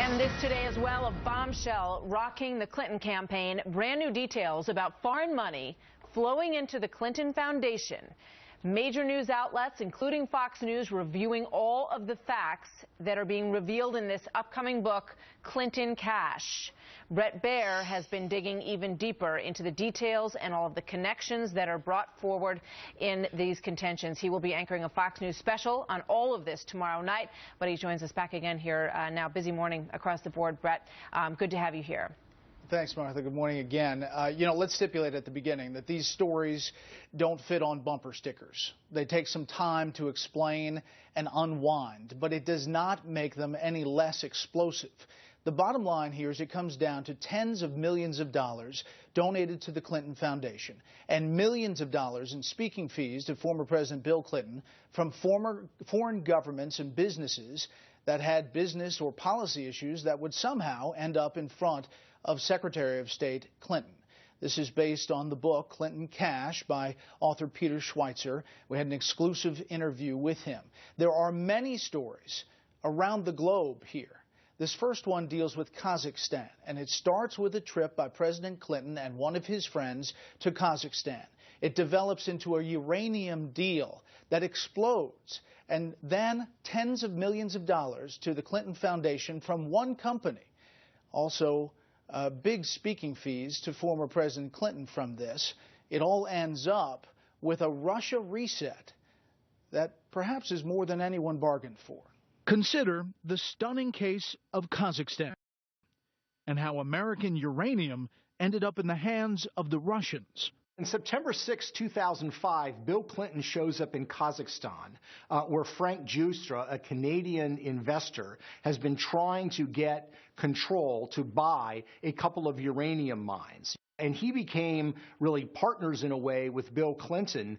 And this today as well, a bombshell rocking the Clinton campaign. Brand new details about foreign money flowing into the Clinton Foundation. Major news outlets, including Fox News, reviewing all of the facts that are being revealed in this upcoming book, Clinton Cash. Bret Baier has been digging even deeper into the details and all of the connections that are brought forward in these contentions. He will be anchoring a Fox News special on all of this tomorrow night, but he joins us back again here now. Busy morning across the board. Bret, good to have you here. Thanks, Martha. Good morning again. Let's stipulate at the beginning that these stories don't fit on bumper stickers. They take some time to explain and unwind, but it does not make them any less explosive. The bottom line here is it comes down to tens of millions of dollars donated to the Clinton Foundation and millions of dollars in speaking fees to former President Bill Clinton from foreign governments and businesses that had business or policy issues that would somehow end up in front of Secretary of State Clinton. This is based on the book Clinton Cash by author Peter Schweitzer. We had an exclusive interview with him. There are many stories around the globe here. This first one deals with Kazakhstan, and it starts with a trip by President Clinton and one of his friends to Kazakhstan. It develops into a uranium deal that explodes, and then tens of millions of dollars to the Clinton Foundation from one company. Also, big speaking fees to former President Clinton from this. It all ends up with a Russia reset that perhaps is more than anyone bargained for. Consider the stunning case of Kazakhstan and how American uranium ended up in the hands of the Russians. On September 6, 2005, Bill Clinton shows up in Kazakhstan, where Frank Justra, a Canadian investor, has been trying to get control to buy a couple of uranium mines. And he became really partners in a way with Bill Clinton,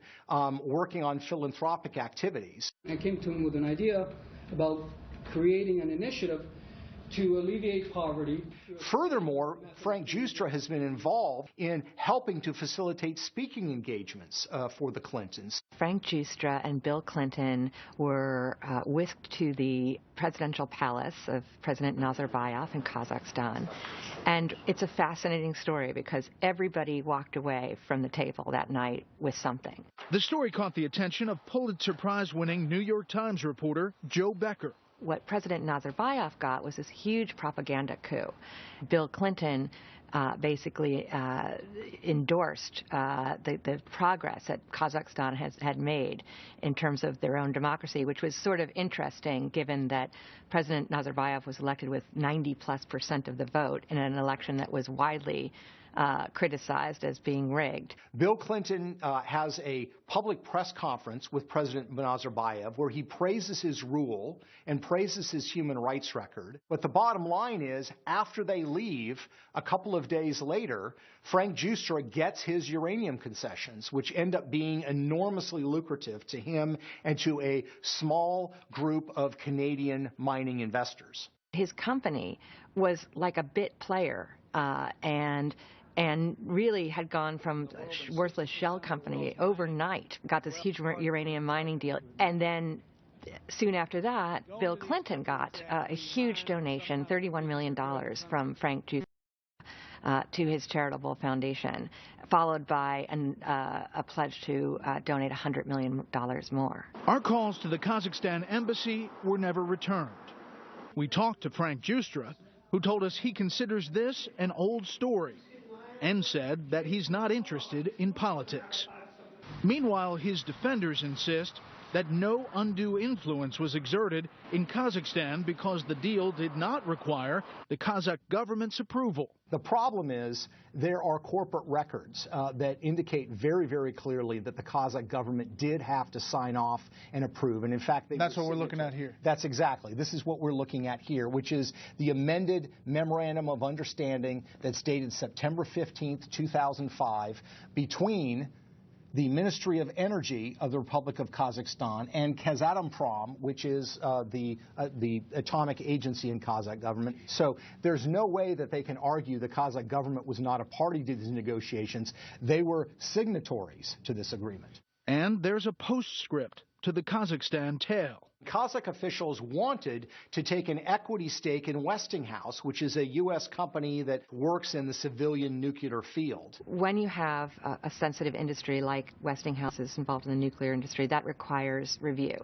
working on philanthropic activities. I came to him with an idea about creating an initiative to alleviate poverty. Furthermore, Frank Justra has been involved in helping to facilitate speaking engagements for the Clintons. Frank Justra and Bill Clinton were whisked to the presidential palace of President Nazarbayev in Kazakhstan. And it's a fascinating story because everybody walked away from the table that night with something. The story caught the attention of Pulitzer Prize-winning New York Times reporter Joe Becker. What President Nazarbayev got was this huge propaganda coup. Bill Clinton basically endorsed the progress that Kazakhstan had made in terms of their own democracy, which was sort of interesting given that President Nazarbayev was elected with 90+% of the vote in an election that was widely criticized as being rigged. Bill Clinton has a public press conference with President Nazarbayev where he praises his rule and praises his human rights record. But the bottom line is, after they leave, a couple of days later, Frank Justra gets his uranium concessions, which end up being enormously lucrative to him and to a small group of Canadian mining investors. His company was like a bit player and really had gone from a worthless shell company overnight, got this huge uranium mining deal. And then soon after that, Bill Clinton got a huge donation, $31 million from Frank Justra to his charitable foundation, followed by a pledge to donate $100 million more. Our calls to the Kazakhstan embassy were never returned. We talked to Frank Justra, who told us he considers this an old story and said that he's not interested in politics. Meanwhile, his defenders insist that no undue influence was exerted in Kazakhstan because the deal did not require the Kazakh government's approval. The problem is there are corporate records that indicate very, very clearly that the Kazakh government did have to sign off and approve. And in fact, that's what we're looking at here. That's exactly. This is what we're looking at here, which is the amended Memorandum of Understanding that's dated September 15th, 2005, between the Ministry of Energy of the Republic of Kazakhstan and Kazatomprom, which is the atomic agency in Kazakh government. So there's no way that they can argue the Kazakh government was not a party to these negotiations. They were signatories to this agreement. And there's a postscript to the Kazakhstan tale. Kazakh officials wanted to take an equity stake in Westinghouse, which is a U.S. company that works in the civilian nuclear field. When you have a sensitive industry like Westinghouse is involved in the nuclear industry, that requires review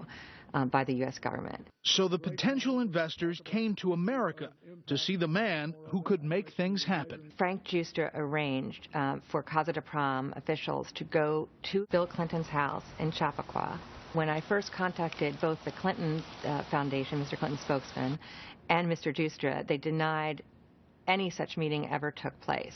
by the U.S. government. So the potential investors came to America to see the man who could make things happen. Frank Giustra arranged for Kazatomprom officials to go to Bill Clinton's house in Chappaqua. When I first contacted both the Clinton Foundation, Mr. Clinton's spokesman, and Mr. Giustra, they denied any such meeting ever took place.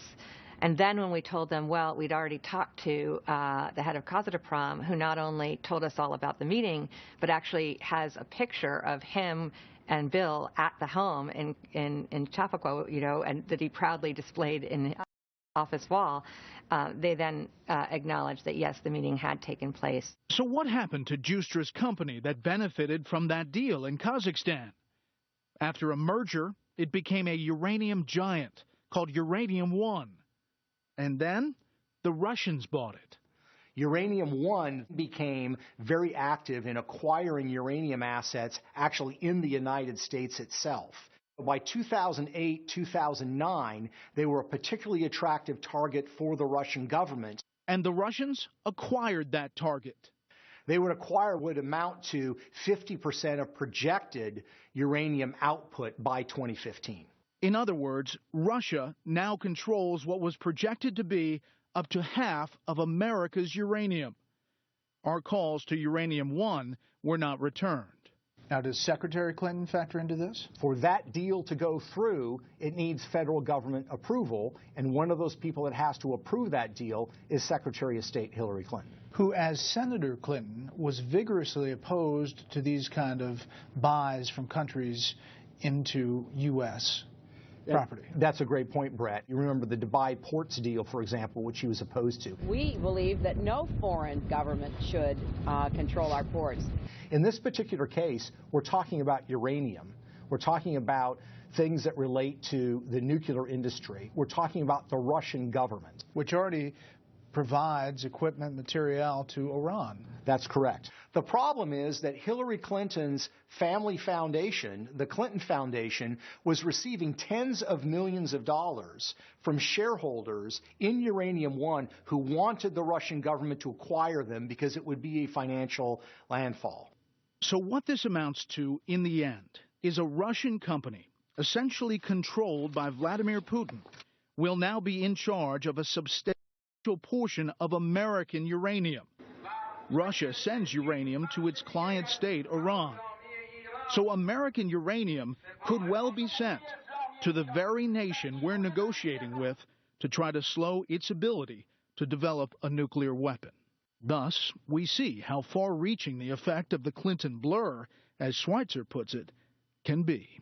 And then when we told them, well, we'd already talked to the head of Kazatomprom, who not only told us all about the meeting, but actually has a picture of him and Bill at the home in Chappaqua, you know, and that he proudly displayed in the office wall, they then acknowledged that, yes, the meeting had taken place. So what happened to Giustra's company that benefited from that deal in Kazakhstan? After a merger, it became a uranium giant called Uranium One. And then the Russians bought it. Uranium One became very active in acquiring uranium assets actually in the United States itself. By 2008, 2009, they were a particularly attractive target for the Russian government. And the Russians acquired that target. They would acquire what would amount to 50% of projected uranium output by 2015. In other words, Russia now controls what was projected to be up to half of America's uranium. Our calls to Uranium One were not returned. Now, does Secretary Clinton factor into this? For that deal to go through, it needs federal government approval, and one of those people that has to approve that deal is Secretary of State Hillary Clinton, who, as Senator Clinton, was vigorously opposed to these kind of buys from countries into U.S. property. That's a great point, Brett. You remember the Dubai ports deal, for example, which he was opposed to. We believe that no foreign government should control our ports. In this particular case, we're talking about uranium. We're talking about things that relate to the nuclear industry. We're talking about the Russian government, which already provides equipment, material to Iran. That's correct. The problem is that Hillary Clinton's family foundation, the Clinton Foundation, was receiving tens of millions of dollars from shareholders in Uranium One who wanted the Russian government to acquire them because it would be a financial landfall. So what this amounts to in the end is a Russian company, essentially controlled by Vladimir Putin, will now be in charge of a substantial portion of American uranium. Russia sends uranium to its client state, Iran. So American uranium could well be sent to the very nation we're negotiating with to try to slow its ability to develop a nuclear weapon. Thus, we see how far-reaching the effect of the Clinton blur, as Schweitzer puts it, can be.